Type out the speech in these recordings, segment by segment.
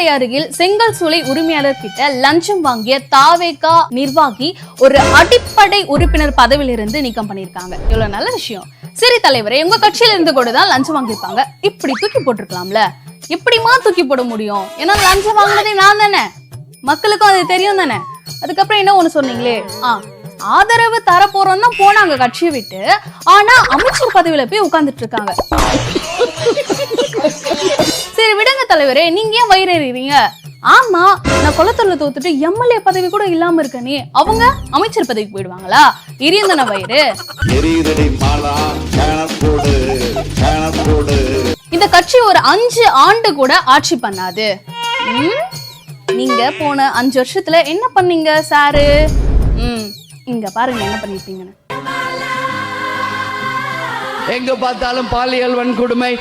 புதுக்கோட்டை அருகில் செங்கல் சூளை உரிமையாளர் கிட்ட லஞ்சம் வாங்கிய தாவேகா நிர்வாகி ஒரு அடிப்படை உறுப்பினர் பதவியிலிருந்து நீக்கம் பண்ணிருக்காங்க. இவ்வளவு நல்ல விஷயம். சரி தலைவரே, உங்க கட்சியில இருந்து கூட தான் லஞ்சம் வாங்கியிருப்பாங்க, இப்படி தூக்கி போட்டிருக்கலாம்ல. எப்படிமா தூக்கி போட முடியும்? ஏன்னா லஞ்சம் வாங்கினதே நான் தானே, மக்களுக்கும் அது தெரியும் தானே. அதுக்கப்புறம் என்ன ஒண்ணு சொன்னீங்களே, ஆதரவு தர போறோம் தான் போனாங்க கட்சியை விட்டு, ஆனா அமைச்சர் பதவியில போய் உட்கார்ந்துட்டு இருக்காங்க. சரி விடுங்க தலைவரே, நீங்க ஏன் வயிறீங்க? ஆமா, நான் குளத்தூர்ல தோத்துட்டு எம்எல்ஏ பதவி கூட இல்லாம இருக்கனே, அவங்க அமைச்சர் பதவிக்கு போயிடுவாங்களா? எரியந்தன வயிறு. இந்த கட்சி ஒரு 5 ஆண்டு கூட ஆட்சி பண்ணாது. நீங்க போன 5 வருஷத்துல என்ன பண்ணீங்க சாரு? இங்க பாருங்க என்ன பண்ணிருப்பீங்கன்னு. எங்க பார்த்தாலும் பாலியல் வன்கொடுமை.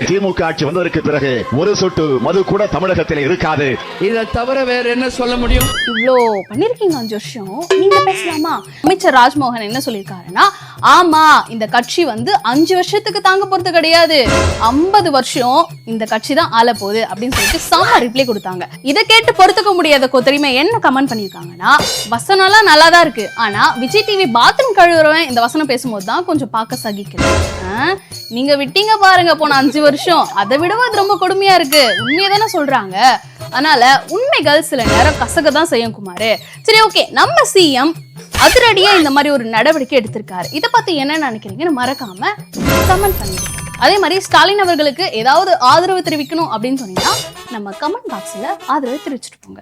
திமுக ஆட்சி வந்ததற்கு பிறகு ஒரு சொட்டு மது கூட தமிழகத்தில் இருக்காது. இதை தவிர வேற என்ன சொல்ல முடியும்? இவ்ளோ பண்ணிருக்கீங்க 5 வருஷம், நீங்க பேசலாமா? அமைச்சர் ராஜ்மோகன் என்ன சொல்லியிருக்காருன்னா, ஆமா இந்த கட்சி 5 வருஷத்துக்கு தாங்க போறது கிடையாது, 50 வருஷம் இந்த கட்சி தான் ஆள போகுது அப்படின்னு சொல்லிட்டு செம்ம ரிப்ளை கொடுத்தாங்க. இதை கேட்டு பொறுத்துக்க முடியாத தெரியுமா என்ன கமெண்ட் பண்ணிருக்காங்கன்னா, வசனம்லாம் நல்லா தான் இருக்கு, ஆனா விஜய் டிவி பாத்ரூம் கழுவுறவன் இந்த வசனம் பேசும்போது தான் கொஞ்சம் பார்க்க சகிக்குது. நீங்க விட்டீங்க பாருங்க போன 5 வருஷம், அதை விடவும் அது ரொம்ப கொடுமையா இருக்கு. உண்மையை தானே சொல்றாங்க, அதனால உண்மைகள் சில நேரம் கசக தான் செய்யும் குமாரு. சரி ஓகே, நம்ம சிஎம் அதிரடியா இந்த மாதிரி ஒரு நடவடிக்கை எடுத்திருக்காரு. இதை பத்தி என்ன நினைக்கிறீங்கன்னு மறக்காம கமெண்ட் பண்ணிடுங்க. அதே மாதிரி ஸ்டாலின் அவர்களுக்கு ஏதாவது ஆதரவு தெரிவிக்கணும் அப்படின்னு சொன்னீங்கன்னா நம்ம கமெண்ட் பாக்ஸ்ல ஆதரவு தெரிவிச்சுட்டு போங்க.